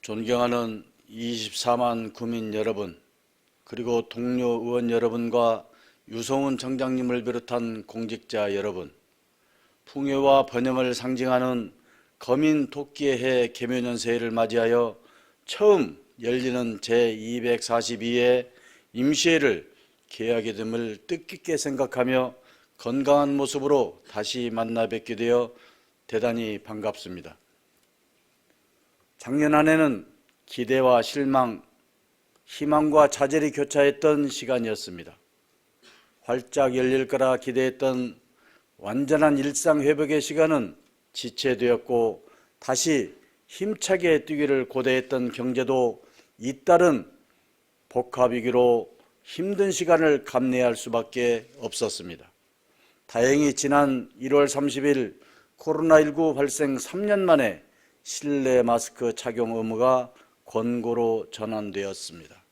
존경하는 24만 구민 여러분, 그리고 동료 의원 여러분과 유성훈 청장님을 비롯한 공직자 여러분, 풍요와 번영을 상징하는 거민 토끼의 해 개묘년새해를 맞이하여 처음 열리는 제242회 임시회를 개하게 됨을 뜻깊게 생각하며 건강한 모습으로 다시 만나 뵙게 되어 대단히 반갑습니다. 작년 한 해는 기대와 실망, 희망과 좌절이 교차했던 시간이었습니다. 활짝 열릴 거라 기대했던 완전한 일상 회복의 시간은 지체되었고 다시 힘차게 뛰기를 고대했던 경제도 잇따른 복합위기로 힘든 시간을 감내할 수밖에 없었습니다. 다행히 지난 1월 30일 코로나19 발생 3년 만에 실내 마스크 착용 의무가 권고로 전환되었습니다.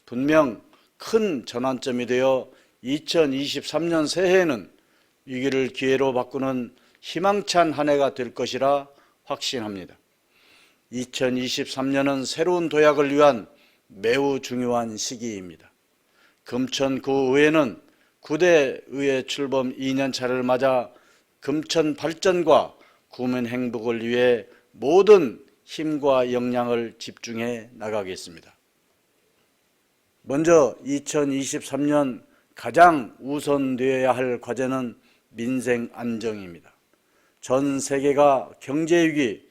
분명 큰 전환점이 되어 2023년 새해에는 위기를 기회로 바꾸는 희망찬 한 해가 될 것이라 확신합니다. 2023년은 새로운 도약을 위한 매우 중요한 시기입니다. 금천구의회는 9대 의회 출범 2년차를 맞아 금천 발전과 구민 행복을 위해 모든 힘과 역량을 집중해 나가겠습니다. 먼저 2023년 가장 우선되어야 할 과제는 민생 안정입니다. 전 세계가 경제위기,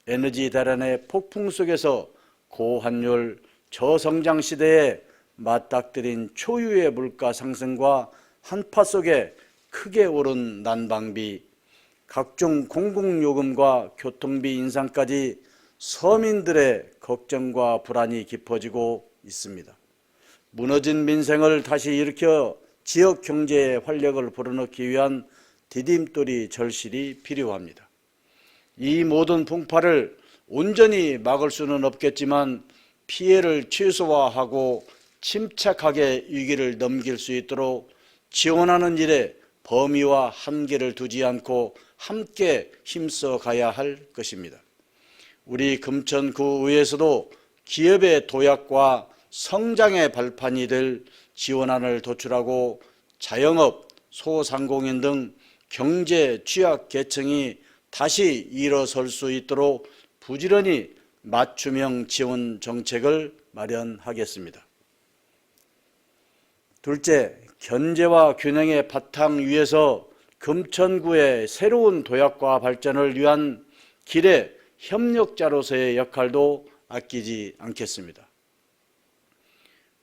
에너지 대란의 폭풍 속에서 고환율, 저성장 시대에 맞닥뜨린 초유의 물가 상승과 한파 속에 크게 오른 난방비, 각종 공공요금과 교통비 인상까지 서민들의 걱정과 불안이 깊어지고 있습니다. 무너진 민생을 다시 일으켜 지역 경제에 활력을 불어넣기 위한 디딤돌이 절실히 필요합니다. 이 모든 풍파를 온전히 막을 수는 없겠지만 피해를 최소화하고 침착하게 위기를 넘길 수 있도록 지원하는 일에 범위와 한계를 두지 않고 함께 힘써 가야 할 것입니다. 우리 금천구의회에서도 기업의 도약과 성장의 발판이 될 지원안을 도출하고 자영업, 소상공인 등 경제 취약 계층이 다시 일어설 수 있도록 부지런히 맞춤형 지원 정책을 마련하겠습니다. 둘째, 견제와 균형의 바탕 위에서 금천구의 새로운 도약과 발전을 위한 길의 협력자로서의 역할도 아끼지 않겠습니다.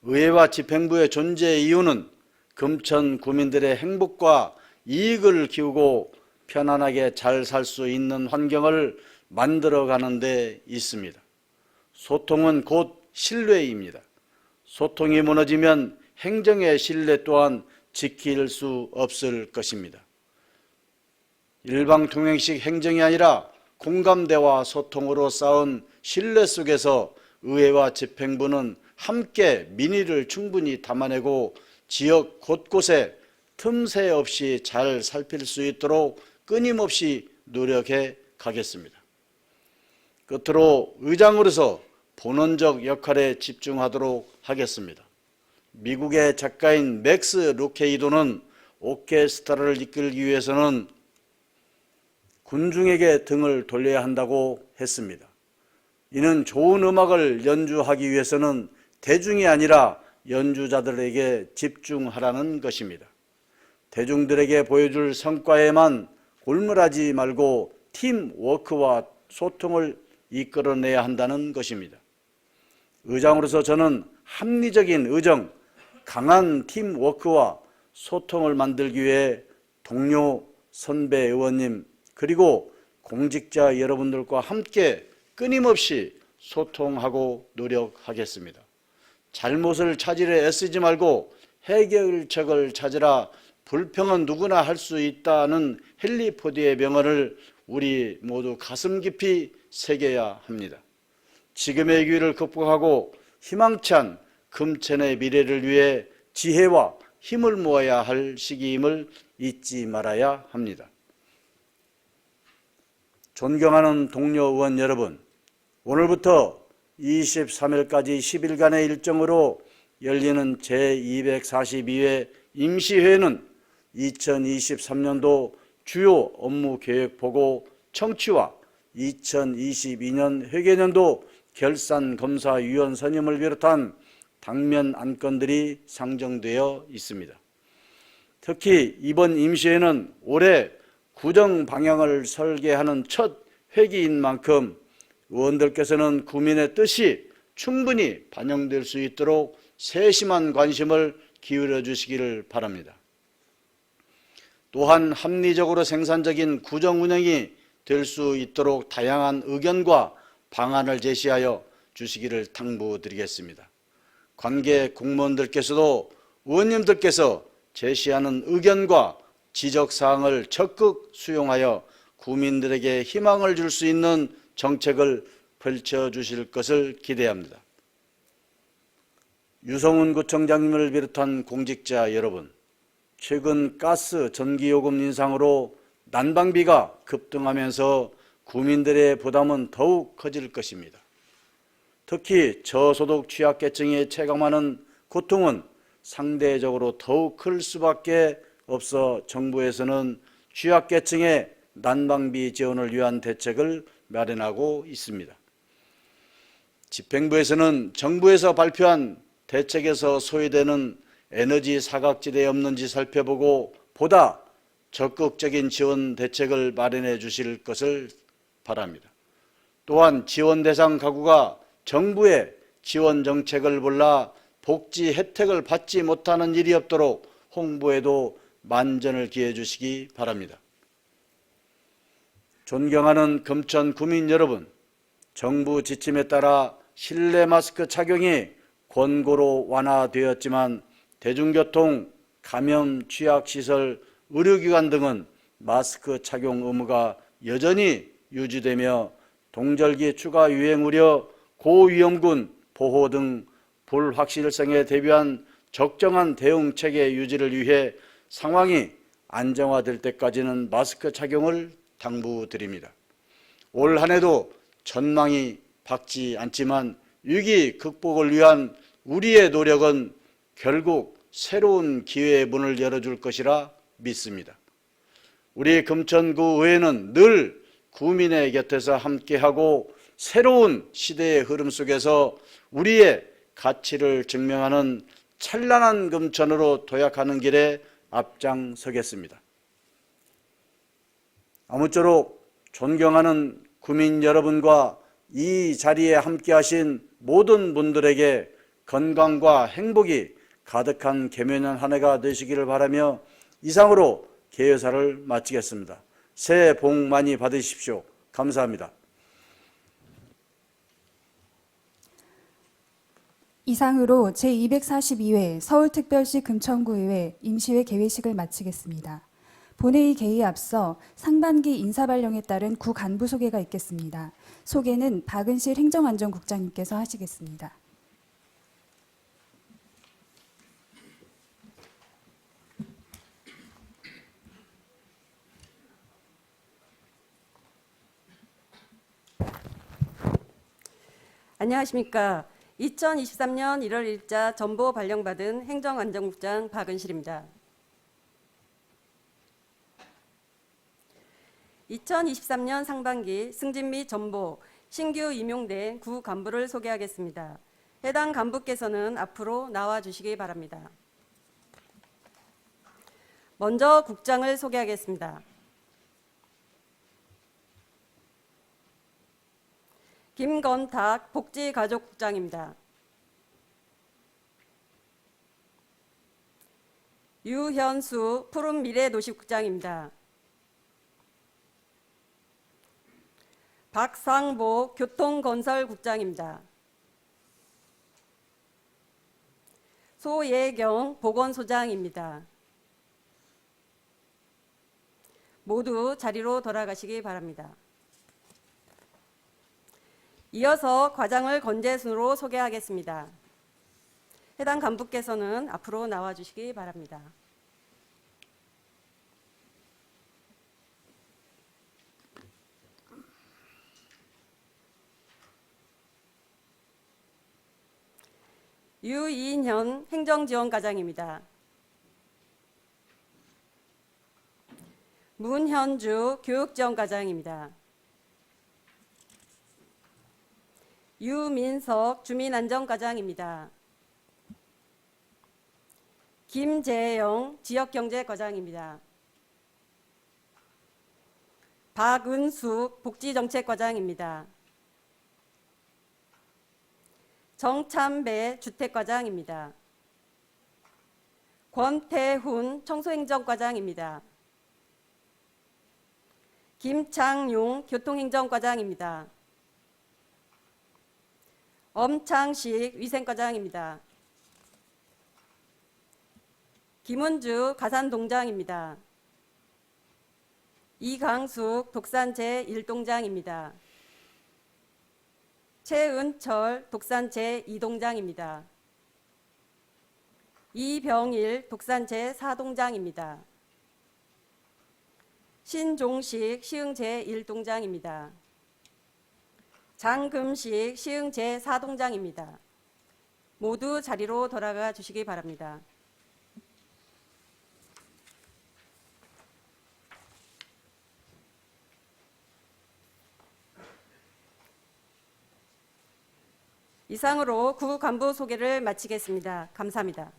의회와 집행부의 존재 이유는 금천 구민들의 행복과 이익을 키우고 편안하게 잘 살 수 있는 환경을 만들어가는 데 있습니다. 소통은 곧 신뢰입니다. 소통이 무너지면 행정의 신뢰 또한 지킬 수 없을 것입니다. 일방통행식 행정이 아니라 공감대와 소통으로 쌓은 신뢰 속에서 의회와 집행부는 함께 민의를 충분히 담아내고 지역 곳곳에 틈새 없이 잘 살필 수 있도록 끊임없이 노력해 가겠습니다. 끝으로 의장으로서 본원적 역할에 집중하도록 하겠습니다. 미국의 작가인 맥스 루케이도는 오케스트라를 이끌기 위해서는 군중에게 등을 돌려야 한다고 했습니다. 이는 좋은 음악을 연주하기 위해서는 대중이 아니라 연주자들에게 집중하라는 것입니다. 대중들에게 보여줄 성과에만 골몰하지 말고 팀워크와 소통을 이끌어내야 한다는 것입니다. 의장으로서 저는 합리적인 의정, 강한 팀워크와 소통을 만들기 위해 동료, 선배 의원님 그리고 공직자 여러분들과 함께 끊임없이 소통하고 노력하겠습니다. 잘못을 찾으려 애쓰지 말고 해결책을 찾으라. 불평은 누구나 할 수 있다는 헨리 포드의 명언을 우리 모두 가슴 깊이 새겨야 합니다. 지금의 위기를 극복하고 희망찬 금천의 미래를 위해 지혜와 힘을 모아야 할 시기임을 잊지 말아야 합니다. 존경하는 동료 의원 여러분, 오늘부터 23일까지 10일간의 일정으로 열리는 제242회 임시회는 2023년도 주요 업무 계획 보고 청취와 2022년 회계년도 결산검사위원 선임을 비롯한 당면 안건들이 상정되어 있습니다. 특히 이번 임시회는 올해 구정 방향을 설계하는 첫 회기인 만큼 의원들께서는 국민의 뜻이 충분히 반영될 수 있도록 세심한 관심을 기울여 주시기를 바랍니다. 또한 합리적으로 생산적인 구정 운영이 될 수 있도록 다양한 의견과 방안을 제시하여 주시기를 당부드리겠습니다. 관계 공무원들께서도 의원님들께서 제시하는 의견과 지적사항을 적극 수용하여 국민들에게 희망을 줄 수 있는 정책을 펼쳐주실 것을 기대합니다. 유성훈 구청장님을 비롯한 공직자 여러분, 최근 가스, 전기요금 인상으로 난방비가 급등하면서 국민들의 부담은 더욱 커질 것입니다. 특히 저소득 취약계층이 체감하는 고통은 상대적으로 더욱 클 수밖에 없어 정부에서는 취약계층의 난방비 지원을 위한 대책을 마련하고 있습니다. 집행부에서는 정부에서 발표한 대책에서 소외되는 에너지 사각지대에 없는지 살펴보고 보다 적극적인 지원 대책을 마련해 주실 것을 바랍니다. 또한 지원 대상 가구가 정부의 지원 정책을 몰라 복지 혜택을 받지 못하는 일이 없도록 홍보에도 만전을 기해 주시기 바랍니다. 존경하는 금천 구민 여러분, 정부 지침에 따라 실내 마스크 착용이 권고로 완화되었지만 대중교통, 감염 취약시설, 의료기관 등은 마스크 착용 의무가 여전히 유지되며 동절기 추가 유행 우려, 고위험군 보호 등 불확실성에 대비한 적정한 대응 체계 유지를 위해 상황이 안정화될 때까지는 마스크 착용을 당부드립니다. 올 한 해도 전망이 밝지 않지만 위기 극복을 위한 우리의 노력은 결국 새로운 기회의 문을 열어줄 것이라 믿습니다. 우리 금천구 의회는 늘 구민의 곁에서 함께하고 새로운 시대의 흐름 속에서 우리의 가치를 증명하는 찬란한 금천으로 도약하는 길에 앞장서겠습니다. 아무쪼록 존경하는 구민 여러분과 이 자리에 함께하신 모든 분들에게 건강과 행복이 가득한 개묘년 한 해가 되시기를 바라며 이상으로 개회사를 마치겠습니다. 새해 복 많이 받으십시오. 감사합니다. 이상으로 제242회 서울특별시 금천구의회 임시회 개회식을 마치겠습니다. 본회의 개의에 앞서 상반기 인사발령에 따른 구 간부 소개가 있겠습니다. 소개는 박은실 행정안전국장님께서 하시겠습니다. 안녕하십니까. 2023년 1월 1자 전보 발령받은 행정안전국장 박은실입니다. 2023년 상반기 승진 및 전보 신규 임용된 구 간부를 소개하겠습니다. 해당 간부께서는 앞으로 나와 주시기 바랍니다. 먼저 국장을 소개하겠습니다. 김건탁 복지가족국장입니다. 유현수 푸른미래도시국장입니다. 박상보 교통건설국장입니다. 소예경 보건소장입니다. 모두 자리로 돌아가시기 바랍니다. 이어서 과장을 건재 순으로 소개하겠습니다. 해당 간부께서는 앞으로 나와 주시기 바랍니다. 유이인현 행정지원과장입니다. 문현주 교육지원과장입니다. 유민석 주민안전과장입니다. 김재영 지역경제과장입니다. 박은숙 복지정책과장입니다. 정참배 주택과장입니다. 권태훈 청소행정과장입니다. 김창용 교통행정과장입니다. 엄창식 위생과장입니다. 김은주 가산동장입니다. 이강숙 독산 제1동장입니다. 최은철 독산 제2동장입니다. 이병일 독산 제4동장입니다. 신종식 시흥 제1동장입니다. 장금식 시흥 제4동장입니다. 모두 자리로 돌아가 주시기 바랍니다. 이상으로 구 간부 소개를 마치겠습니다. 감사합니다.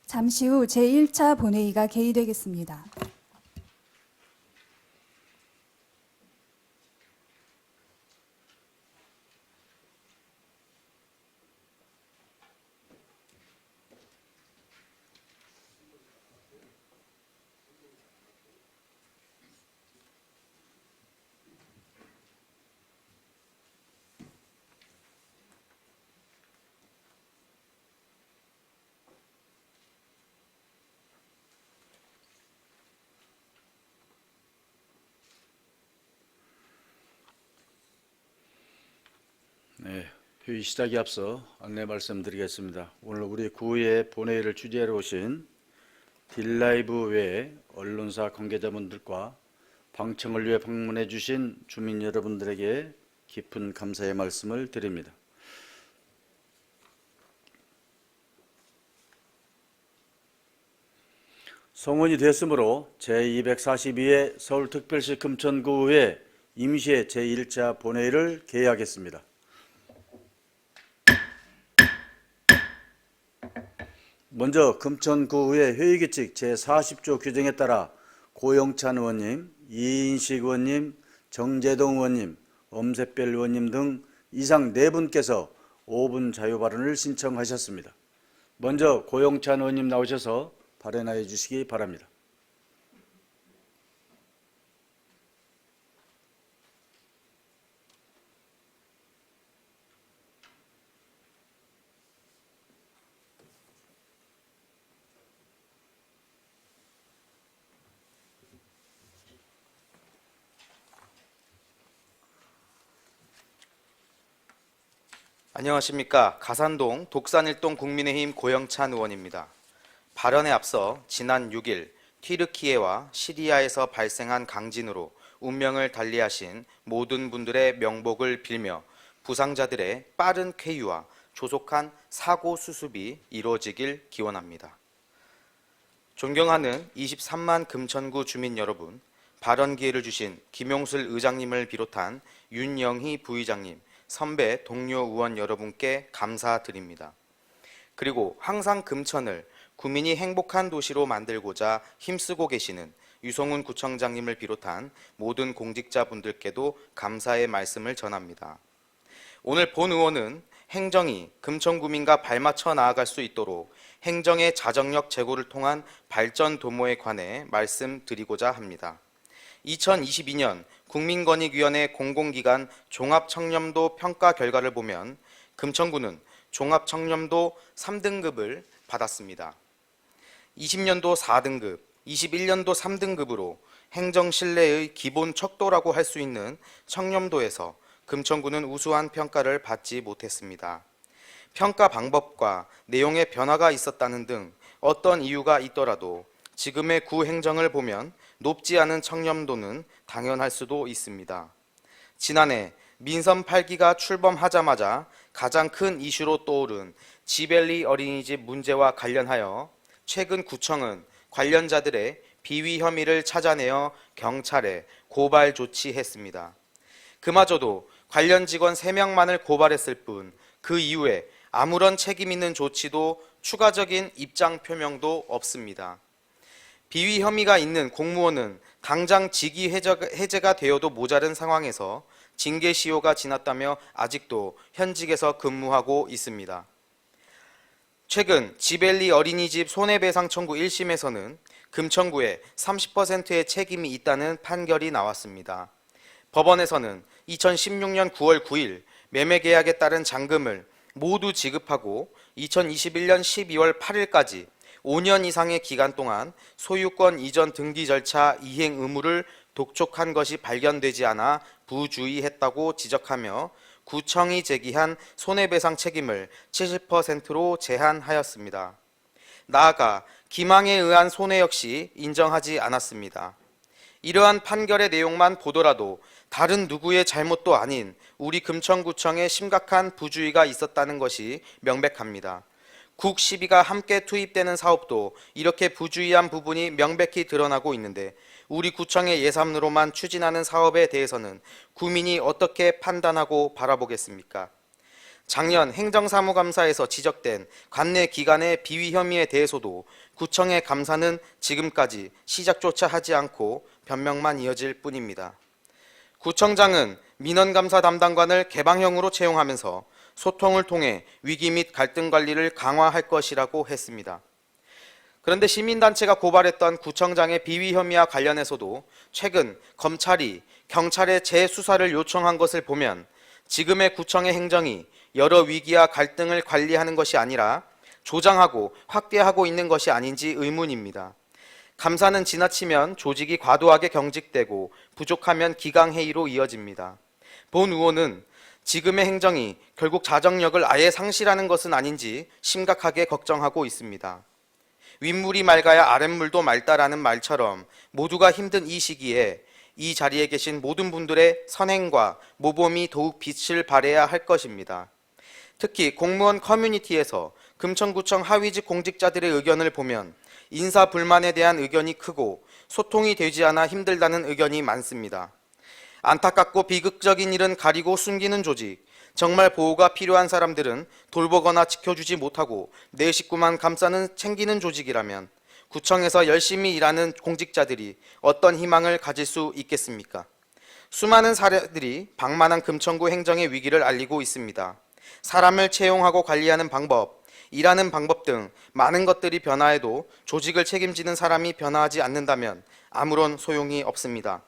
잠시 후 제1차 본회의가 개의되겠습니다. 네, 회의 시작에 앞서 안내 말씀드리겠습니다. 오늘 우리 구의 본회의를 주재하러 오신 딜라이브 외 언론사 관계자분들과 방청을 위해 방문해 주신 주민 여러분들에게 깊은 감사의 말씀을 드립니다. 성원이 됐으므로 제242회 서울특별시 금천구의회 임시회 제1차 본회의를 개회하겠습니다. 먼저 금천구의회 회의규칙 제40조 규정에 따라 고영찬 의원님, 이인식 의원님, 정재동 의원님, 엄샛별 의원님 등 이상 4분께서 5분 자유발언을 신청하셨습니다. 먼저 고영찬 의원님 나오셔서 발언하여 주시기 바랍니다. 안녕하십니까. 가산동 독산일동 국민의힘 고영찬 의원입니다. 발언에 앞서 지난 6일 튀르키예와 시리아에서 발생한 강진으로 운명을 달리하신 모든 분들의 명복을 빌며 부상자들의 빠른 쾌유와 조속한 사고 수습이 이루어지길 기원합니다. 존경하는 23만 금천구 주민 여러분, 발언 기회를 주신 김용슬 의장님을 비롯한 윤영희 부의장님, 선배 동료 의원 여러분께 감사드립니다. 그리고 항상 금천을 구민이 행복한 도시로 만들고자 힘쓰고 계시는 유성훈 구청장님을 비롯한 모든 공직자분들께도 감사의 말씀을 전합니다. 오늘 본 의원은 행정이 금천구민과 발맞춰 나아갈 수 있도록 행정의 자정력 제고를 통한 발전 도모에 관해 말씀드리고자 합니다. 2022년 국민권익위원회 공공기관 종합청렴도 평가 결과를 보면 금천구는 종합청렴도 3등급을 받았습니다. 20년도 4등급, 21년도 3등급으로 행정신뢰의 기본 척도라고 할 수 있는 청렴도에서 금천구는 우수한 평가를 받지 못했습니다. 평가 방법과 내용의 변화가 있었다는 등 어떤 이유가 있더라도 지금의 구 행정을 보면 높지 않은 청렴도는 당연할 수도 있습니다. 지난해 민선 8기가 출범하자마자 가장 큰 이슈로 떠오른 지벨리 어린이집 문제와 관련하여 최근 구청은 관련자들의 비위 혐의를 찾아내어 경찰에 고발 조치했습니다. 그마저도 관련 직원 3명만을 고발했을 뿐 그 이후에 아무런 책임 있는 조치도 추가적인 입장 표명도 없습니다. 비위 혐의가 있는 공무원은 당장 직위 해제가 되어도 모자른 상황에서 징계 시효가 지났다며 아직도 현직에서 근무하고 있습니다. 최근 지벨리 어린이집 손해배상 청구 1심에서는 금천구에 30%의 책임이 있다는 판결이 나왔습니다. 법원에서는 2016년 9월 9일 매매계약에 따른 잔금을 모두 지급하고 2021년 12월 8일까지 5년 이상의 기간 동안 소유권 이전 등기 절차 이행 의무를 독촉한 것이 발견되지 않아 부주의했다고 지적하며 구청이 제기한 손해배상 책임을 70%로 제한하였습니다. 나아가 기망에 의한 손해 역시 인정하지 않았습니다. 이러한 판결의 내용만 보더라도 다른 누구의 잘못도 아닌 우리 금천구청에 심각한 부주의가 있었다는 것이 명백합니다. 국 시비가 함께 투입되는 사업도 이렇게 부주의한 부분이 명백히 드러나고 있는데 우리 구청의 예산으로만 추진하는 사업에 대해서는 구민이 어떻게 판단하고 바라보겠습니까? 작년 행정사무감사에서 지적된 관내 기관의 비위 혐의에 대해서도 구청의 감사는 지금까지 시작조차 하지 않고 변명만 이어질 뿐입니다. 구청장은 민원감사 담당관을 개방형으로 채용하면서 소통을 통해 위기 및 갈등 관리를 강화할 것이라고 했습니다. 그런데 시민단체가 고발했던 구청장의 비위 혐의와 관련해서도 최근 검찰이 경찰에 재수사를 요청한 것을 보면 지금의 구청의 행정이 여러 위기와 갈등을 관리하는 것이 아니라 조장하고 확대하고 있는 것이 아닌지 의문입니다. 감사는 지나치면 조직이 과도하게 경직되고 부족하면 기강회의로 이어집니다. 본 의원은 지금의 행정이 결국 자정력을 아예 상실하는 것은 아닌지 심각하게 걱정하고 있습니다. 윗물이 맑아야 아랫물도 맑다라는 말처럼 모두가 힘든 이 시기에 이 자리에 계신 모든 분들의 선행과 모범이 더욱 빛을 발해야 할 것입니다. 특히 공무원 커뮤니티에서 금천구청 하위직 공직자들의 의견을 보면 인사 불만에 대한 의견이 크고 소통이 되지 않아 힘들다는 의견이 많습니다. 안타깝고 비극적인 일은 가리고 숨기는 조직, 정말 보호가 필요한 사람들은 돌보거나 지켜주지 못하고 내 식구만 감싸는 챙기는 조직이라면 구청에서 열심히 일하는 공직자들이 어떤 희망을 가질 수 있겠습니까? 수많은 사례들이 방만한 금천구 행정의 위기를 알리고 있습니다. 사람을 채용하고 관리하는 방법, 일하는 방법 등 많은 것들이 변화해도 조직을 책임지는 사람이 변화하지 않는다면 아무런 소용이 없습니다.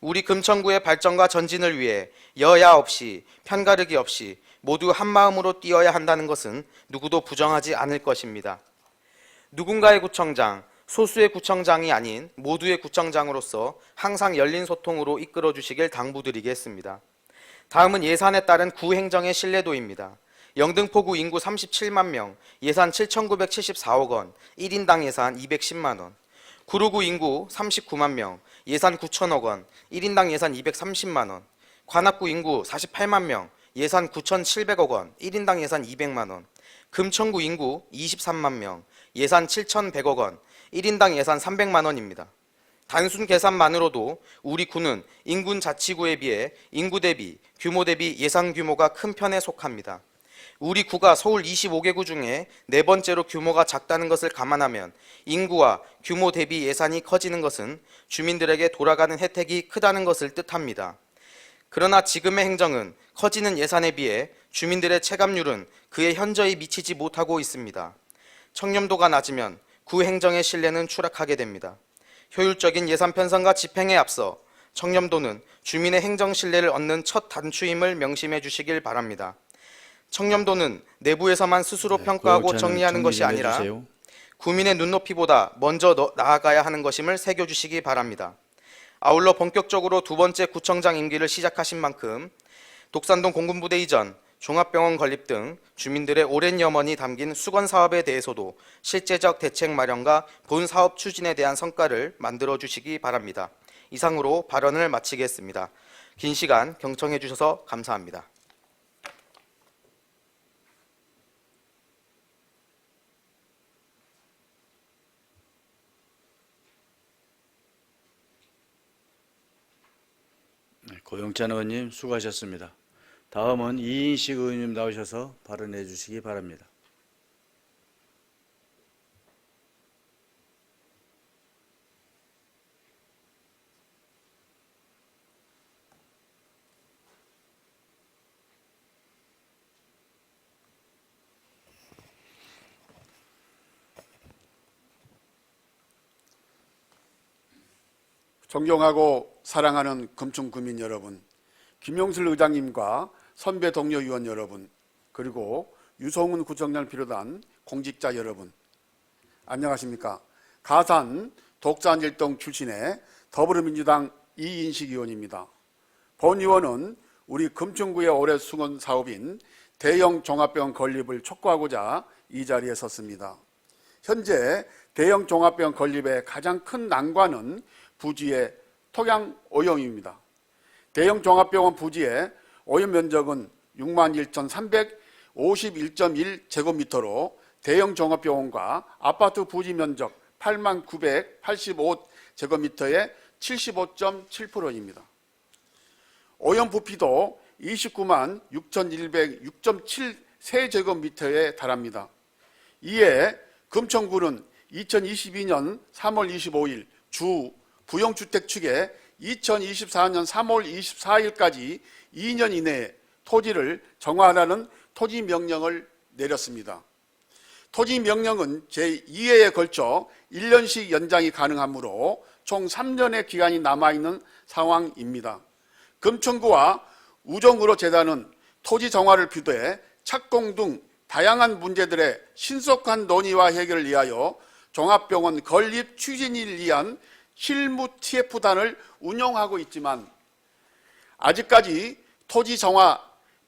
우리 금천구의 발전과 전진을 위해 여야 없이 편가르기 없이 모두 한마음으로 뛰어야 한다는 것은 누구도 부정하지 않을 것입니다. 누군가의 구청장, 소수의 구청장이 아닌 모두의 구청장으로서 항상 열린 소통으로 이끌어 주시길 당부드리겠습니다. 다음은 예산에 따른 구 행정의 신뢰도입니다. 영등포구 인구 37만 명, 예산 7,974억 원, 1인당 예산 210만 원. 구로구 인구 39만 명, 예산 9천억 원, 1인당 예산 230만 원. 관악구 인구 48만 명, 예산 9,700억 원, 1인당 예산 200만 원. 금천구 인구 23만 명, 예산 7,100억 원, 1인당 예산 300만 원입니다. 단순 계산만으로도 우리 구는 인근 자치구에 비해 인구 대비, 규모 대비 예산 규모가 큰 편에 속합니다. 우리 구가 서울 25개구 중에 네 번째로 규모가 작다는 것을 감안하면 인구와 규모 대비 예산이 커지는 것은 주민들에게 돌아가는 혜택이 크다는 것을 뜻합니다. 그러나 지금의 행정은 커지는 예산에 비해 주민들의 체감률은 그에 현저히 미치지 못하고 있습니다. 청렴도가 낮으면 구 행정의 신뢰는 추락하게 됩니다. 효율적인 예산 편성과 집행에 앞서 청렴도는 주민의 행정 신뢰를 얻는 첫 단추임을 명심해 주시길 바랍니다. 청렴도는 내부에서만 스스로 평가하고 정리하는 것이 아니라 구민의 눈높이보다 먼저 나아가야 하는 것임을 새겨주시기 바랍니다. 아울러 본격적으로 두 번째 구청장 임기를 시작하신 만큼 독산동 공군부대 이전, 종합병원 건립 등 주민들의 오랜 염원이 담긴 수건 사업에 대해서도 실제적 대책 마련과 본 사업 추진에 대한 성과를 만들어 주시기 바랍니다. 이상으로 발언을 마치겠습니다. 긴 시간 경청해 주셔서 감사합니다. 고영찬 의원님 수고하셨습니다. 다음은 이인식 의원님 나오셔서 발언해 주시기 바랍니다. 존경하고 사랑하는 금천구민 여러분, 김용슬 의장님과 선배 동료 의원 여러분, 그리고 유성훈 구청장을 비롯한 공직자 여러분, 안녕하십니까? 가산 독산일동 출신의 더불어민주당 이인식 의원입니다. 본 의원은 우리 금천구의 올해 수건 사업인 대형 종합병원 건립을 촉구하고자 이 자리에 섰습니다. 현재 대형 종합병원 건립의 가장 큰 난관은 부지의 토양 오염입니다. 대형 종합병원 부지의 오염 면적은 61,351.1제곱미터로 대형 종합병원과 아파트 부지 면적 8985제곱미터의 75.7%입니다. 오염 부피도 29만 6,106.7세제곱미터에 달합니다. 이에 금천구는 2022년 3월 25일 주 부용주택 측에 2024년 3월 24일까지 2년 이내에 토지를 정화하라는 토지명령을 내렸습니다. 토지명령은 제2회에 걸쳐 1년씩 연장이 가능하므로 총 3년의 기간이 남아있는 상황입니다. 금천구와 우정의료재단은 토지 정화를 비롯해 착공 등 다양한 문제들의 신속한 논의와 해결을 위하여 종합병원 건립 추진을 위한 실무 TF단을 운영하고 있지만 아직까지 토지 정화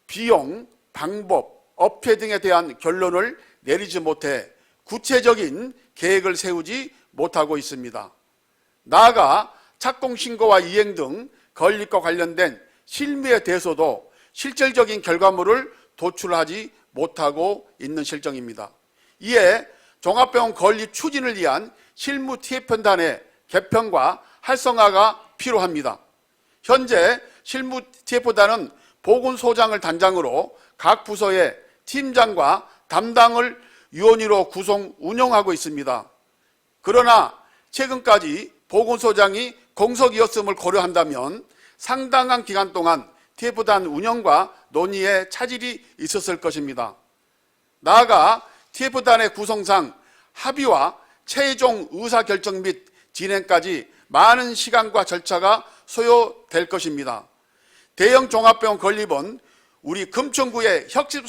비용, 방법, 업체 등에 대한 결론을 내리지 못해 구체적인 계획을 세우지 못하고 있습니다. 나아가 착공 신고와 이행 등 건립과 관련된 실무에 대해서도 실질적인 결과물을 도출하지 못하고 있는 실정입니다. 이에 종합병원 건립 추진을 위한 실무 TF단의 개편과 활성화가 필요합니다. 현재 실무 TF단은 보건소장을 단장으로 각 부서의 팀장과 담당을 위원으로 구성 운영하고 있습니다. 그러나 최근까지 보건소장이 공석이었음을 고려한다면 상당한 기간 동안 TF단 운영과 논의에 차질이 있었을 것입니다. 나아가 TF단의 구성상 합의와 최종 의사결정 및 진행까지 많은 시간과 절차가 소요될 것입니다. 대형 종합병원 건립은 우리 금천구의 혁신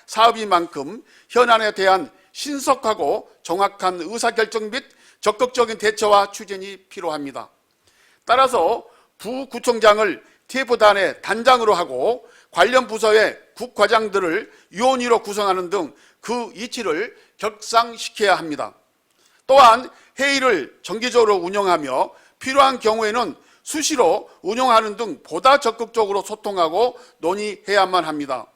사업인 만큼 현안에 대한 신속하고 정확한 의사결정 및 적극적인 대처와 추진이 필요합니다. 따라서 부구청장을 TF단의 단장으로 하고 관련 부서의 국과장들을 위원으로 구성하는 등 그 이치를 격상시켜야 합니다. 또한 회의를 정기적으로 운영하며 필요한 경우에는 수시로 운영하는 등 보다 적극적으로 소통하고 논의해야만 합니다.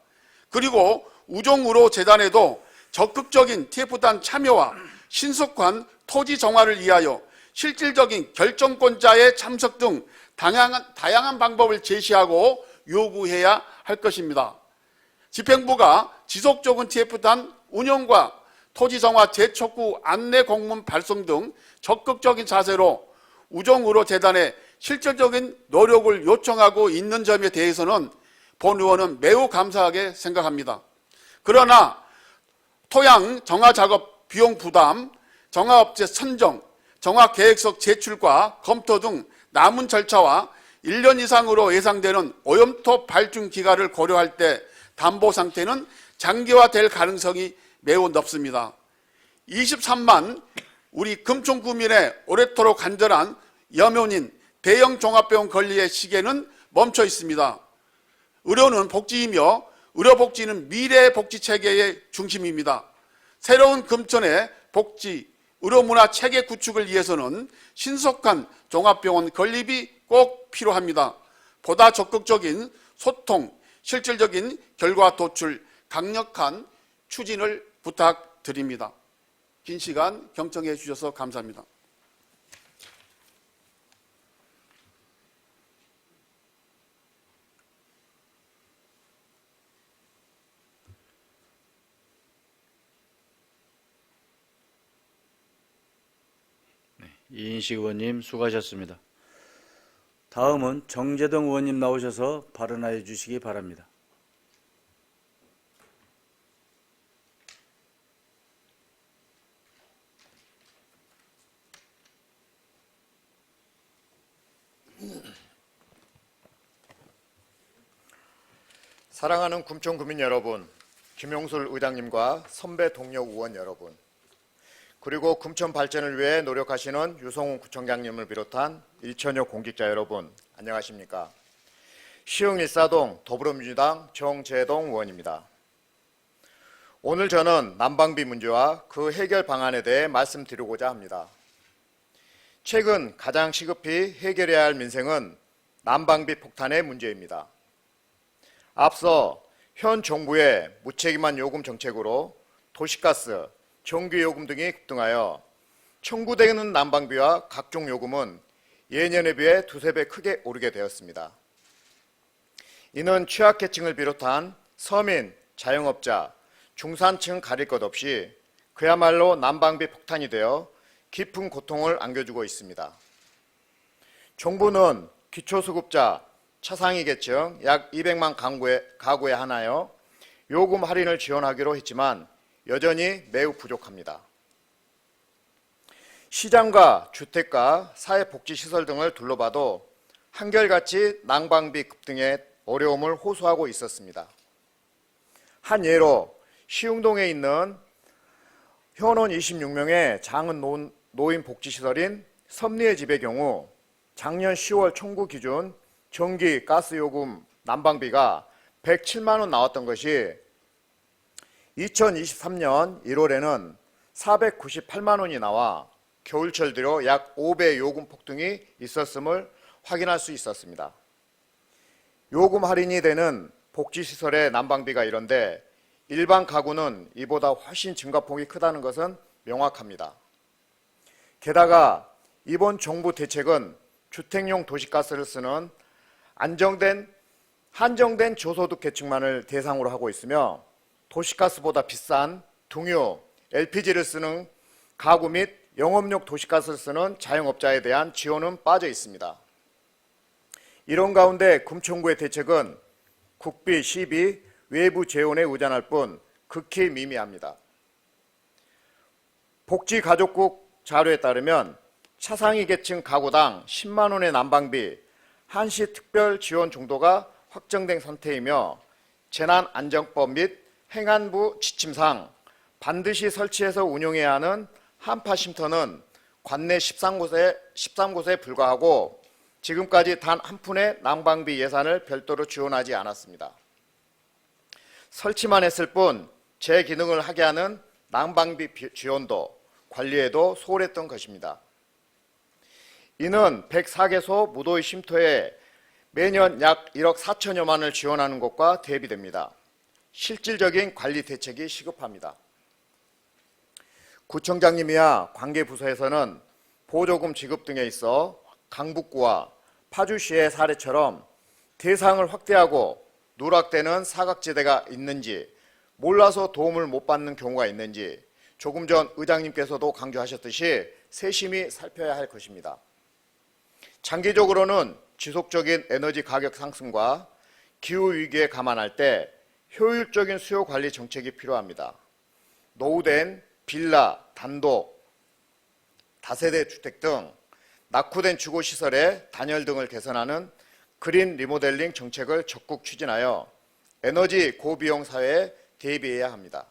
그리고 우정의료재단에도 적극적인 TF단 참여와 신속한 토지 정화를 위하여 실질적인 결정권자의 참석 등 다양한 방법을 제시하고 요구해야 할 것입니다. 집행부가 지속적인 TF단 운영과 토지 정화 재촉구 안내 공문 발송 등 적극적인 자세로 우정의료재단에 실질적인 노력을 요청하고 있는 점에 대해서는 본 의원은 매우 감사하게 생각합니다. 그러나 토양 정화 작업 비용 부담, 정화업체 선정, 정화계획서 제출과 검토 등 남은 절차와 1년 이상으로 예상되는 오염토 발중 기간을 고려할 때 담보 상태는 장기화될 가능성이 매우 높습니다. 23만 우리 금천구민의 오래도록 간절한 염원인 대형 종합병원 건립의 시계는 멈춰 있습니다. 의료는 복지이며 의료복지는 미래 복지 체계의 중심입니다. 새로운 금천의 복지, 의료문화 체계 구축을 위해서는 신속한 종합병원 건립이 꼭 필요합니다. 보다 적극적인 소통, 실질적인 결과 도출, 강력한 추진을 부탁드립니다. 긴 시간 경청해 주셔서 감사합니다. 이인식 의원님 수고하셨습니다. 다음은 정재동 의원님 나오셔서 발언하여 주시기 바랍니다. 사랑하는 금천 구민 여러분, 김용술 의장님과 선배 동료 의원 여러분, 그리고 금천 발전을 위해 노력하시는 유성훈 구청장님을 비롯한 일천여 공직자 여러분, 안녕하십니까? 시흥일사동 더불어민주당 정재동 의원입니다. 오늘 저는 난방비 문제와 그 해결 방안에 대해 말씀드리고자 합니다. 최근 가장 시급히 해결해야 할 민생은 난방비 폭탄의 문제입니다. 앞서 현 정부의 무책임한 요금 정책으로 도시가스, 전기요금 등이 급등하여 청구되는 난방비와 각종 요금은 예년에 비해 두세 배 크게 오르게 되었습니다. 이는 취약계층을 비롯한 서민, 자영업자, 중산층 가릴 것 없이 그야말로 난방비 폭탄이 되어 깊은 고통을 안겨주고 있습니다. 정부는 기초수급자, 차상위 계층 약 200만 가구에 한하여 요금 할인을 지원하기로 했지만 여전히 매우 부족합니다. 시장과 주택가, 사회복지시설 등을 둘러봐도 한결같이 난방비 급등의 어려움을 호소하고 있었습니다. 한 예로 시흥동에 있는 현원 26명의 장은 노인 복지시설인 섭리의 집의 경우 작년 10월 청구 기준 전기, 가스 요금, 난방비가 107만 원 나왔던 것이 2023년 1월에는 498만 원이 나와 겨울철 들어 약 5배 요금 폭등이 있었음을 확인할 수 있었습니다. 요금 할인이 되는 복지시설의 난방비가 이런데 일반 가구는 이보다 훨씬 증가폭이 크다는 것은 명확합니다. 게다가 이번 정부 대책은 주택용 도시가스를 쓰는 한정된 저소득 계층만을 대상으로 하고 있으며 도시가스보다 비싼 등유, LPG를 쓰는 가구 및 영업용 도시가스를 쓰는 자영업자에 대한 지원은 빠져 있습니다. 이런 가운데 금천구의 대책은 국비, 시비, 외부 재원에 의존할 뿐 극히 미미합니다. 복지가족국 자료에 따르면 차상위 계층 가구당 10만 원의 난방비, 한시 특별 지원 정도가 확정된 상태이며 재난안전법 및 행안부 지침상 반드시 설치해서 운영해야 하는 한파 쉼터는 관내 13곳에 불과하고 지금까지 단 한 푼의 난방비 예산을 별도로 지원하지 않았습니다. 설치만 했을 뿐 제 기능을 하게 하는 난방비 지원도 관리에도 소홀했던 것입니다. 이는 104개소 무도의 쉼터에 매년 약 1억 4천여만을 지원하는 것과 대비됩니다. 실질적인 관리 대책이 시급합니다. 구청장님이야 관계부서에서는 보조금 지급 등에 있어 강북구와 파주시의 사례처럼 대상을 확대하고 누락되는 사각지대가 있는지, 몰라서 도움을 못 받는 경우가 있는지 조금 전 의장님께서도 강조하셨듯이 세심히 살펴야 할 것입니다. 장기적으로는 지속적인 에너지 가격 상승과 기후위기에 감안할 때 효율적인 수요 관리 정책이 필요합니다. 노후된 빌라, 단독, 다세대 주택 등 낙후된 주거시설의 단열 등을 개선하는 그린 리모델링 정책을 적극 추진하여 에너지 고비용 사회에 대비해야 합니다.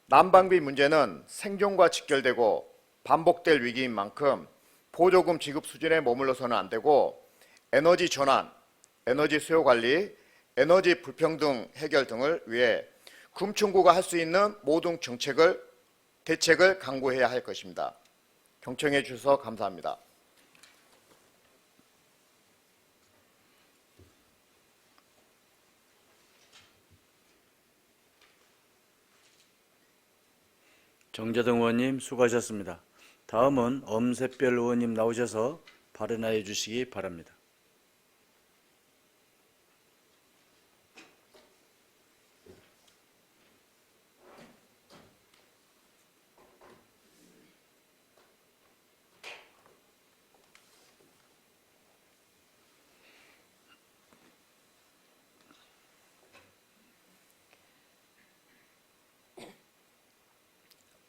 난방비 문제는 생존과 직결되고 반복될 위기인 만큼 보조금 지급 수준에 머물러서는 안 되고 에너지 전환, 에너지 수요 관리, 에너지 불평등 해결 등을 위해 금천구가 할 수 있는 모든 대책을 강구해야 할 것입니다. 경청해 주셔서 감사합니다. 정재동 의원님 수고하셨습니다. 다음은 엄샛별 의원님 나오셔서 발언하여 주시기 바랍니다.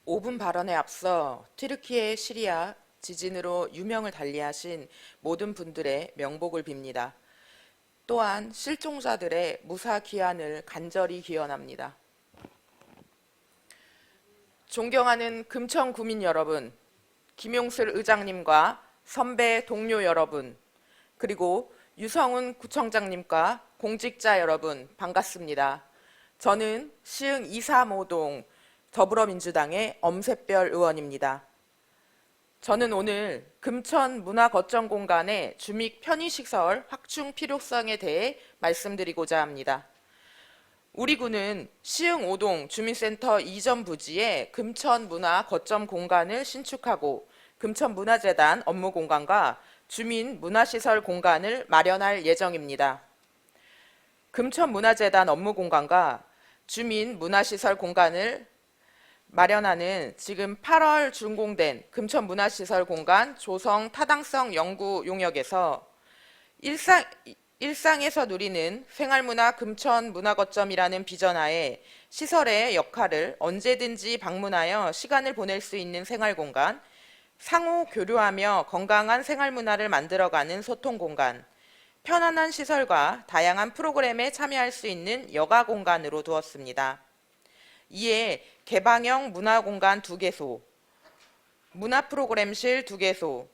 오 분 발언에 앞서 튀르키예, 시리아 지진으로 유명을 달리하신 모든 분들의 명복을 빕니다. 또한 실종자들의 무사 귀환을 간절히 기원합니다. 존경하는 금천 구민 여러분, 김용술 의장님과 선배 동료 여러분, 그리고 유성훈 구청장님과 공직자 여러분 반갑습니다. 저는 시흥 235동 더불어민주당의 엄샛별 의원입니다. 저는 오늘 금천 문화거점공간의 주민 편의시설 확충 필요성에 대해 말씀드리고자 합니다. 우리 구는 시흥 5동 주민센터 이전 부지에 금천 문화거점공간을 신축하고 금천문화재단 업무공간과 주민 문화시설 공간을 마련할 예정입니다. 금천문화재단 업무공간과 주민 문화시설 공간을 마련하는 지금 8월 준공된 금천문화시설 공간 조성 타당성 연구 용역에서 일상에서 누리는 생활문화 금천문화거점이라는 비전하에 시설의 역할을 언제든지 방문하여 시간을 보낼 수 있는 생활공간, 상호 교류하며 건강한 생활문화를 만들어가는 소통공간, 편안한 시설과 다양한 프로그램에 참여할 수 있는 여가공간으로 두었습니다. 이에 개방형 문화공간 2개소, 문화프로그램실 2개소,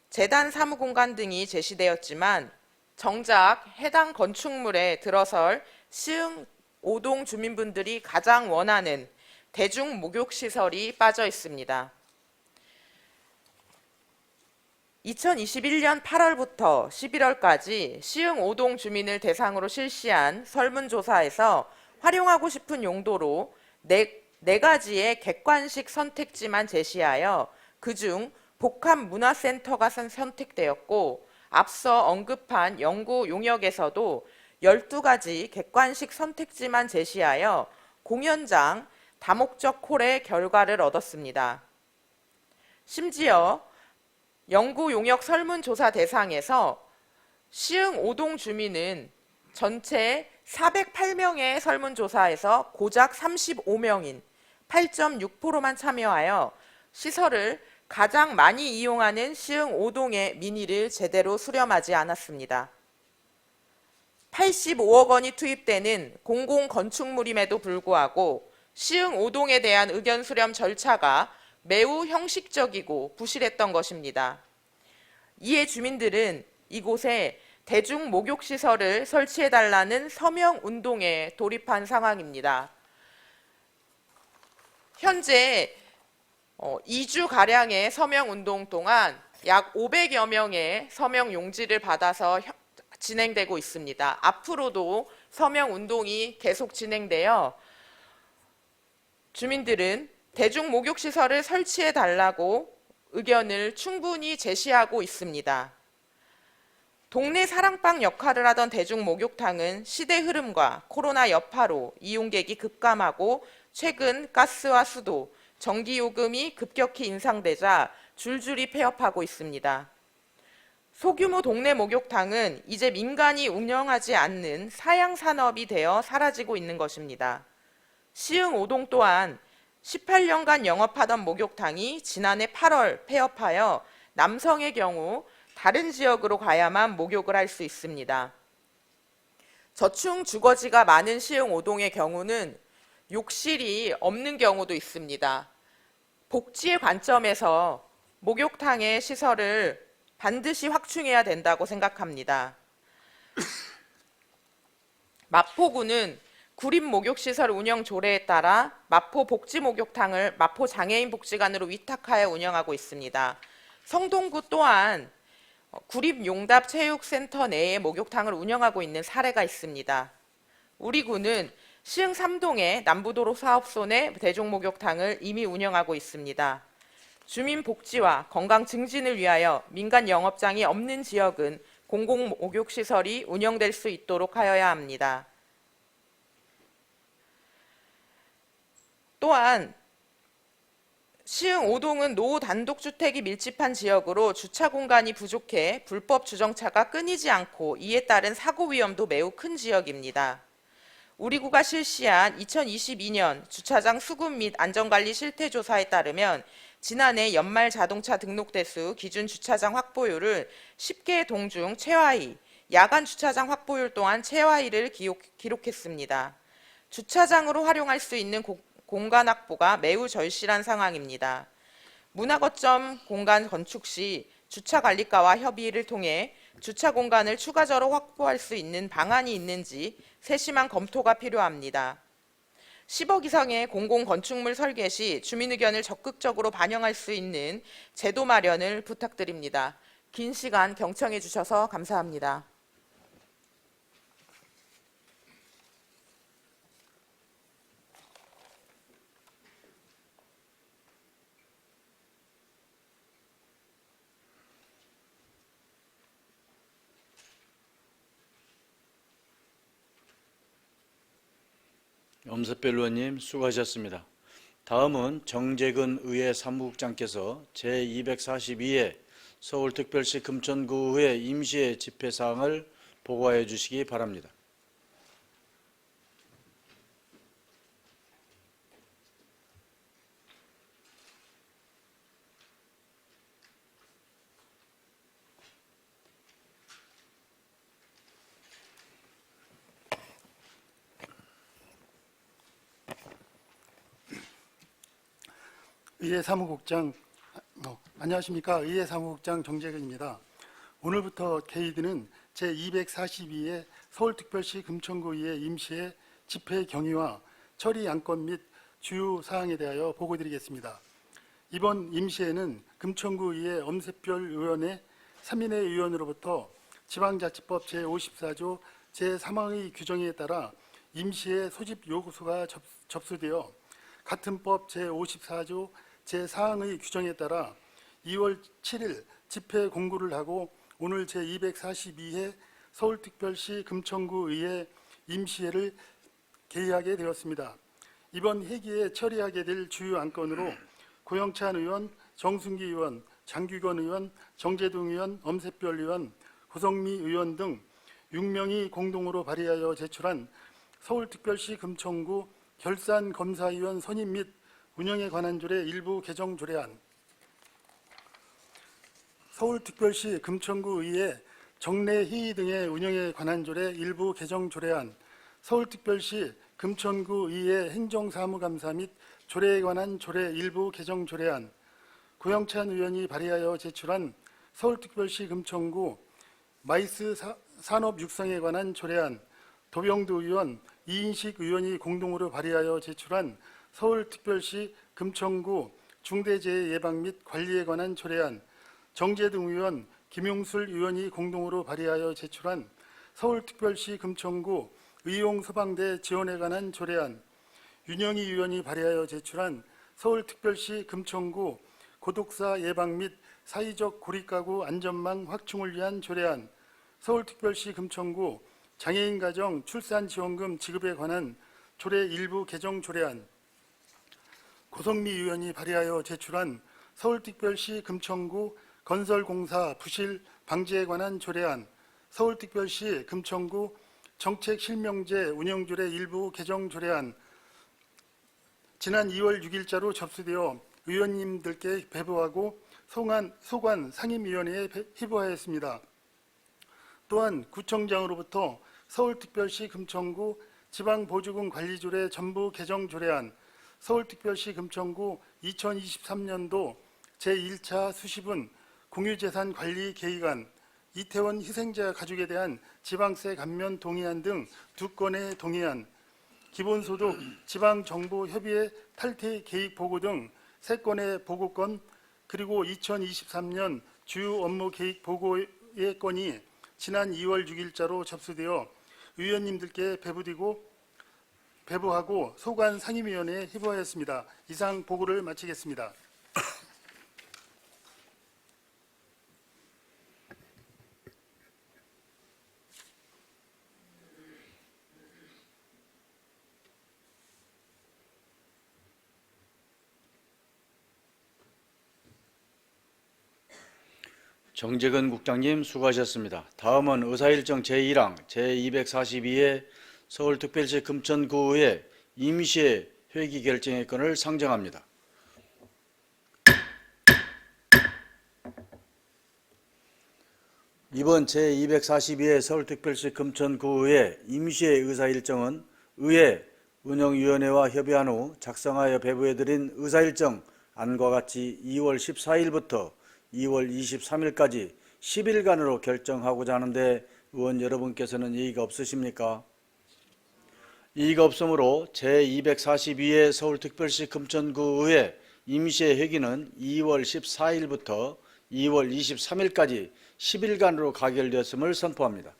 재단 사무공간 등이 제시되었지만 정작 해당 건축물에 들어설 시흥 5동 주민분들이 가장 원하는 대중목욕시설이 빠져 있습니다. 2021년 8월부터 11월까지 시흥 5동 주민을 대상으로 실시한 설문조사에서 활용하고 싶은 용도로 네 가지의 객관식 선택지만 제시하여 그중 복합문화센터가 선택되었고 앞서 언급한 연구 용역에서도 12가지 객관식 선택지만 제시하여 공연장, 다목적 콜의 결과를 얻었습니다. 심지어 연구 용역 설문조사 대상에서 시흥 5동 주민은 전체 408명의 설문조사에서 고작 35명인 8.6%만 참여하여 시설을 가장 많이 이용하는 시흥 5동의 민의를 제대로 수렴하지 않았습니다. 85억 원이 투입되는 공공건축물임에도 불구하고 시흥 5동에 대한 의견 수렴 절차가 매우 형식적이고 부실했던 것입니다. 이에 주민들은 이곳에 대중목욕시설을 설치해달라는 서명운동에 돌입한 상황입니다. 현재 2주가량의 서명운동 동안 약 500여 명의 서명 용지를 받아서 진행되고 있습니다. 앞으로도 서명운동이 계속 진행되어 주민들은 대중목욕시설을 설치해달라고 의견을 충분히 제시하고 있습니다. 동네 사랑방 역할을 하던 대중목욕탕은 시대 흐름과 코로나 여파로 이용객이 급감하고 최근 가스와 수도, 전기요금이 급격히 인상되자 줄줄이 폐업하고 있습니다. 소규모 동네 목욕탕은 이제 민간이 운영하지 않는 사양산업이 되어 사라지고 있는 것입니다. 시흥 5동 또한 18년간 영업하던 목욕탕이 지난해 8월 폐업하여 남성의 경우 다른 지역으로 가야만 목욕을 할 수 있습니다. 저층 주거지가 많은 시흥 5동의 경우는 욕실이 없는 경우도 있습니다. 복지의 관점에서 목욕탕의 시설을 반드시 확충해야 된다고 생각합니다. 마포구는 구립목욕시설 운영 조례에 따라 마포복지목욕탕을 마포장애인복지관으로 위탁하여 운영하고 있습니다. 성동구 또한 구립용답체육센터 내에 목욕탕을 운영하고 있는 사례가 있습니다. 우리 구는 시흥 3동의 남부도로 사업소 내 대중목욕탕을 이미 운영하고 있습니다. 주민 복지와 건강 증진을 위하여 민간 영업장이 없는 지역은 공공목욕시설이 운영될 수 있도록 하여야 합니다. 또한 시흥 5동은 노후 단독주택이 밀집한 지역으로 주차 공간이 부족해 불법 주정차가 끊이지 않고 이에 따른 사고 위험도 매우 큰 지역입니다. 우리 구가 실시한 2022년 주차장 수급 및 안전관리 실태조사에 따르면 지난해 연말 자동차 등록 대수 기준 주차장 확보율을 10개 동 중 최하위, 야간 주차장 확보율 또한 최하위를 기록했습니다. 주차장으로 활용할 수 있는 공간 확보가 매우 절실한 상황입니다. 문화거점 공간 건축 시 주차관리과와 협의를 통해 주차 공간을 추가적으로 확보할 수 있는 방안이 있는지 세심한 검토가 필요합니다. 10억 이상의 공공건축물 설계 시 주민 의견을 적극적으로 반영할 수 있는 제도 마련을 부탁드립니다. 긴 시간 경청해 주셔서 감사합니다. 엄석별 의원님 수고하셨습니다. 다음은 정재근 의회 사무국장께서 제242회 서울특별시 금천구의회 임시회 집회사항을 보고하여 주시기 바랍니다. 의회 사무국장 안녕하십니까. 의회 사무국장 정재근입니다. 오늘부터 개의되는 제242회 서울특별시 금천구의회 임시회 집회 경위와 처리 안건 및 주요 사항에 대하여 보고드리겠습니다. 이번 임시회는 금천구의회 엄세별 의원의 3인의 의원으로부터 지방자치법 제54조 제3항의 규정에 따라 임시회 소집 요구서가 접수되어 같은 법 제54조 제4항의 규정에 따라 2월 7일 집회 공고를 하고 오늘 제242회 서울특별시 금천구의회 임시회를 개의하게 되었습니다. 이번 회기에 처리하게 될 주요 안건으로 고영찬 의원, 정순기 의원, 장규건 의원, 정재동 의원, 엄세별 의원, 고성미 의원 등 6명이 공동으로 발의하여 제출한 서울특별시 금천구 결산검사위원 선임 및 운영에 관한 조례 일부 개정 조례안, 서울특별시 금천구의회 정례회의 등의 운영에 관한 조례 일부 개정 조례안, 서울특별시 금천구의회 행정사무감사 및 조례에 관한 조례 일부 개정 조례안, 고영찬 의원이 발의하여 제출한 서울특별시 금천구 마이스 산업 육성에 관한 조례안, 도병두 의원, 이인식 의원이 공동으로 발의하여 제출한 서울특별시 금천구 중대재해 예방 및 관리에 관한 조례안, 정재등 의원, 김용술 의원이 공동으로 발의하여 제출한 서울특별시 금천구 의용소방대 지원에 관한 조례안, 윤영희 의원이 발의하여 제출한 서울특별시 금천구 고독사 예방 및 사회적 고립가구 안전망 확충을 위한 조례안, 서울특별시 금천구 장애인 가정 출산지원금 지급에 관한 조례 일부 개정 조례안, 고성미 의원이 발의하여 제출한 서울특별시 금천구 건설공사 부실 방지에 관한 조례안, 서울특별시 금천구 정책실명제 운영조례 일부 개정 조례안, 지난 2월 6일자로 접수되어 의원님들께 배부하고 소관 상임위원회에 회부하였습니다. 또한 구청장으로부터 서울특별시 금천구 지방보조금 관리조례 전부 개정 조례안, 서울특별시 금천구 2023년도 제1차 수시분 공유재산 관리 계획안, 이태원 희생자 가족에 대한 지방세 감면 동의안 등 2건의 동의안, 기본소득 지방정보협의회 탈퇴 계획 보고 등 3건의 보고건, 그리고 2023년 주요 업무 계획 보고의 건이 지난 2월 6일자로 접수되어 의원님들께 배부하고 소관 상임위원회에 회부하였습니다. 이상 보고를 마치겠습니다. 정재근 국장님 수고하셨습니다. 다음은 의사일정 제1항 제242회 서울특별시 금천구의 임시회 회기 결정의 건을 상정합니다. 이번 제242회 서울특별시 금천구의 임시회 의사일정은 의회 운영위원회와 협의한 후 작성하여 배부해드린 의사일정 안과 같이 2월 14일부터 2월 23일까지 10일간으로 결정하고자 하는데 의원 여러분께서는 이의가 없으십니까? 이의가 없으므로 제242회 서울특별시 금천구의회 임시회 회기는 2월 14일부터 2월 23일까지 10일간으로 가결되었음을 선포합니다.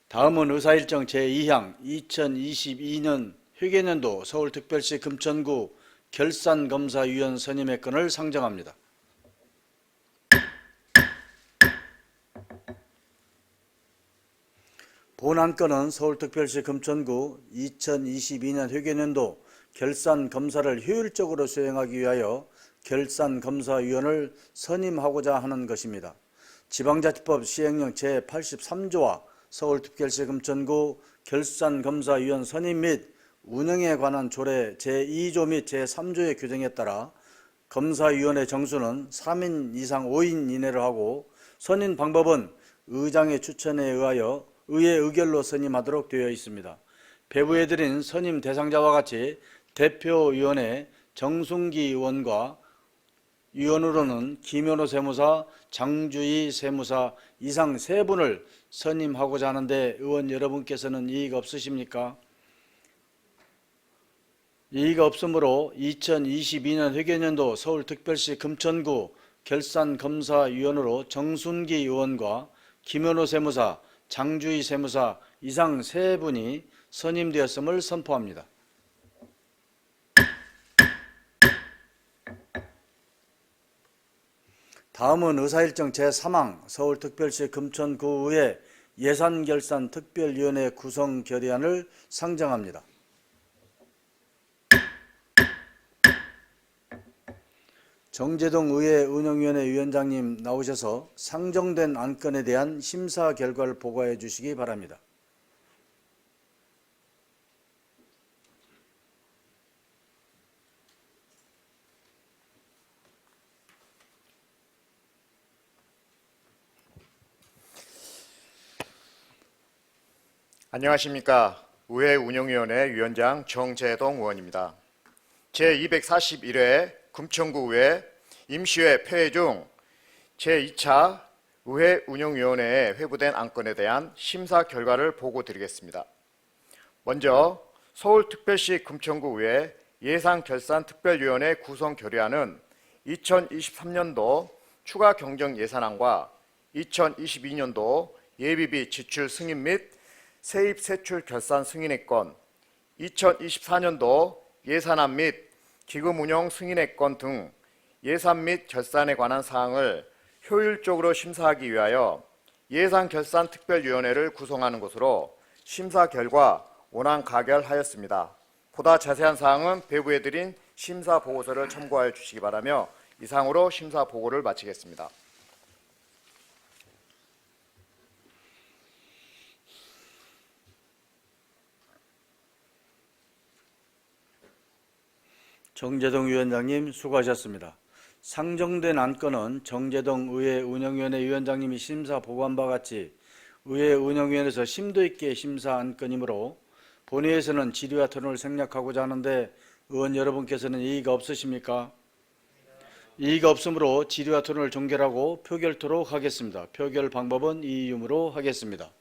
다음은 의사일정 제2항 2022년 회계년도 서울특별시 금천구 결산검사위원 선임의 건을 상정합니다. 본안건은 서울특별시 금천구 2022년 회계년도 결산검사를 효율적으로 수행하기 위하여 결산검사위원을 선임하고자 하는 것입니다. 지방자치법 시행령 제83조와 서울특별시 금천구 결산검사위원 선임 및 운영에 관한 조례 제2조 및 제3조의 규정에 따라 검사위원회 정수는 3인 이상 5인 이내로 하고 선임 방법은 의장의 추천에 의하여 의회 의결로 선임하도록 되어 있습니다. 배부해드린 선임 대상자와 같이 대표위원회 정순기 의원과 위원으로는 김현호 세무사, 장주희 세무사 이상 3분을 선임하고자 하는데 의원 여러분께서는 이의가 없으십니까? 이의가 없으므로 2022년 회계년도 서울특별시 금천구 결산검사위원으로 정순기 의원과 김현호 세무사, 장주희 세무사 이상 3분이 선임되었음을 선포합니다. 다음은 의사일정 제3항 서울특별시 금천구의회 예산결산특별위원회 구성 결의안을 상정합니다. 정재동 의회 운영위원회 위원장님 나오셔서 상정된 안건에 대한 심사 결과를 보고해 주시기 바랍니다. 안녕하십니까. 의회 운영위원회 위원장 정재동 의원입니다. 제241회 금천구의회 임시회 폐회 중 제2차 의회 운영위원회에 회부된 안건에 대한 심사 결과를 보고드리겠습니다. 먼저 서울특별시 금천구의회 예산결산특별위원회 구성 결의안은 2023년도 추가 경정 예산안과 2022년도 예비비 지출 승인 및 세입 세출 결산 승인의 건, 2024년도 예산안 및 기금 운영 승인의 건 등 예산 및 결산에 관한 사항을 효율적으로 심사하기 위하여 예산결산특별위원회를 구성하는 것으로 심사 결과 원안 가결하였습니다. 보다 자세한 사항은 배부해드린 심사 보고서를 참고하여 주시기 바라며 이상으로 심사 보고를 마치겠습니다. 정재동 위원장님 수고하셨습니다. 상정된 안건은 정재동 의회 운영위원회 위원장님이 심사 보고한 바와 같이 의회 운영위원회에서 심도 있게 심사 안건이므로 본회의에서는 질의와 토론을 생략하고자 하는데 의원 여러분께서는 이의가 없으십니까? 이의가 없으므로 질의와 토론을 종결하고 표결토록 하겠습니다. 표결 방법은 이의음으로 하겠습니다.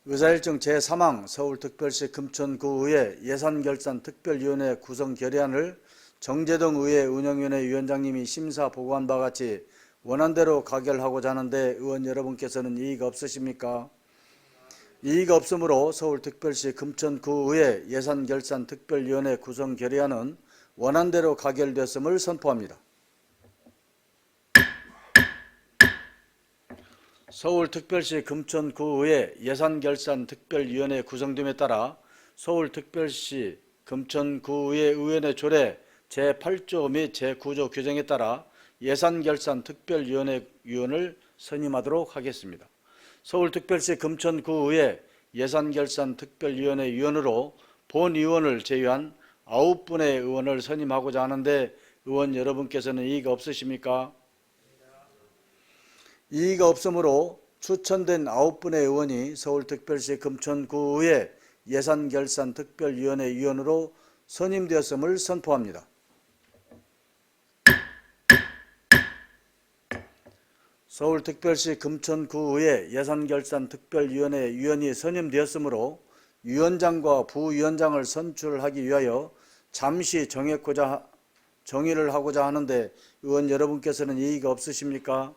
의사일정 제3항 서울특별시 금천구의회 예산결산특별위원회 구성 결의안을 정재동 의회 운영위원회 위원장님이 심사 보고한 바와 같이 원안대로 가결하고자 하는데 의원 여러분께서는 이의가 없으십니까? 이의가 없으므로 서울특별시 금천구의회 예산결산특별위원회 구성 결의안은 원안대로 가결됐음을 선포합니다. 서울특별시 금천구의회 예산결산특별위원회 구성됨에 따라 서울특별시 금천구의회 의원회 조례 제8조 및 제9조 규정에 따라 예산결산특별위원회 위원을 선임하도록 하겠습니다. 서울특별시 금천구의회 예산결산특별위원회 위원으로 본의원을 제외한 9분의 의원을 선임하고자 하는데 의원 여러분께서는 이의가 없으십니까? 이의가 없으므로 추천된 9분의 의원이 서울특별시 금천구의회 예산결산특별위원회 위원으로 선임되었음을 선포합니다. 서울특별시 금천구의회 예산결산특별위원회 위원이 선임되었으므로 위원장과 부위원장을 선출하기 위하여 잠시 정의를 하고자 하는데 의원 여러분께서는 이의가 없으십니까?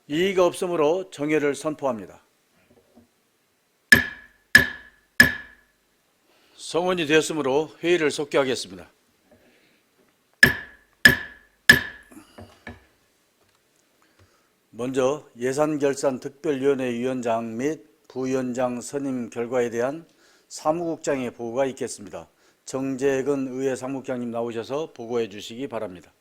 이의가 없으므로 정의를 선포합니다. 성원이 되었으므로 회의를 속기하겠습니다. 먼저 예산결산특별위원회 위원장 및 부위원장 선임 결과에 대한 사무국장의 보고가 있겠습니다. 정재근 의회 사무국장님 나오셔서 보고해 주시기 바랍니다.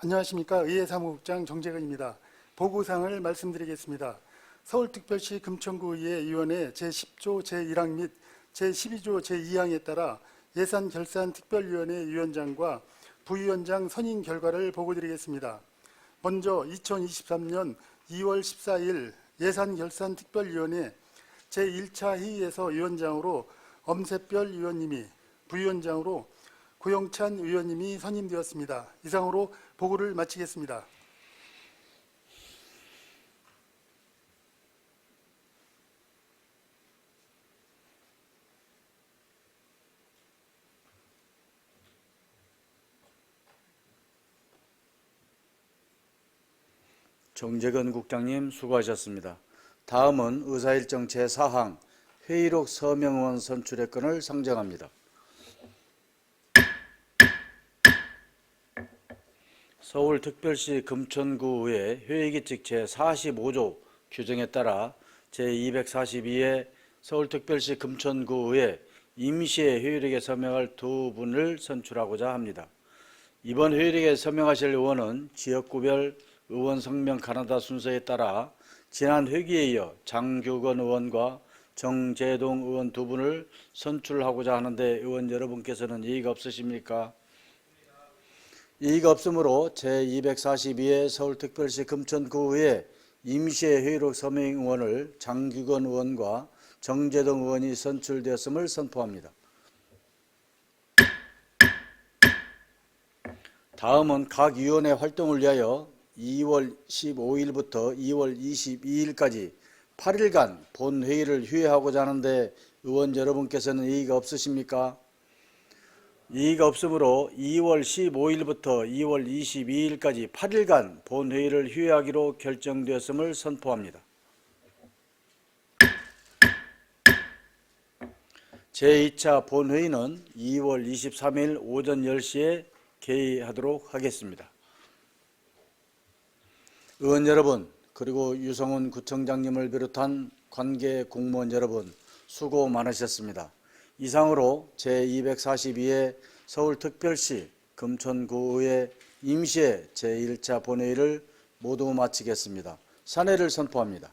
안녕하십니까. 의회 사무국장 정재근입니다. 보고사항을 말씀드리겠습니다. 서울특별시 금천구의회 위원회 제10조 제1항 및 제12조 제2항에 따라 예산결산특별위원회 위원장과 부위원장 선임 결과를 보고드리겠습니다. 먼저 2023년 2월 14일 예산결산특별위원회 제1차 회의에서 위원장으로 엄세별 위원님이, 부위원장으로 고영찬 의원님이 선임되었습니다. 이상으로 보고를 마치겠습니다. 정재근 국장님 수고하셨습니다. 다음은 의사일정 제4항 회의록 서명의원 선출의 건을 상정합니다. 서울특별시 금천구의회 회의규칙 제45조 규정에 따라 제242회 서울특별시 금천구의회 임시회 회의록에 서명할 2분을 선출하고자 합니다. 이번 회의록에 서명하실 의원은 지역구별 의원 성명 가나다 순서에 따라 지난 회기에 이어 장규건 의원과 정재동 의원 2분을 선출하고자 하는데 의원 여러분께서는 이의가 없으십니까? 이의가 없으므로 제242회 서울특별시 금천구의회 임시회 회의록 서명 의원을 장규건 의원과 정재동 의원이 선출되었음을 선포합니다. 다음은 각 위원회 활동을 위하여 2월 15일부터 2월 22일까지 8일간 본회의를 휴회하고자 하는데 의원 여러분께서는 이의가 없으십니까? 이의가 없으므로 2월 15일부터 2월 22일까지 8일간 본회의를 휴회하기로 결정되었음을 선포합니다. 제2차 본회의는 2월 23일 오전 10시에 개의하도록 하겠습니다. 의원 여러분, 그리고 유성훈 구청장님을 비롯한 관계 공무원 여러분 수고 많으셨습니다. 이상으로 제242회 서울특별시 금천구의회 임시회 제1차 본회의를 모두 마치겠습니다. 산회를 선포합니다.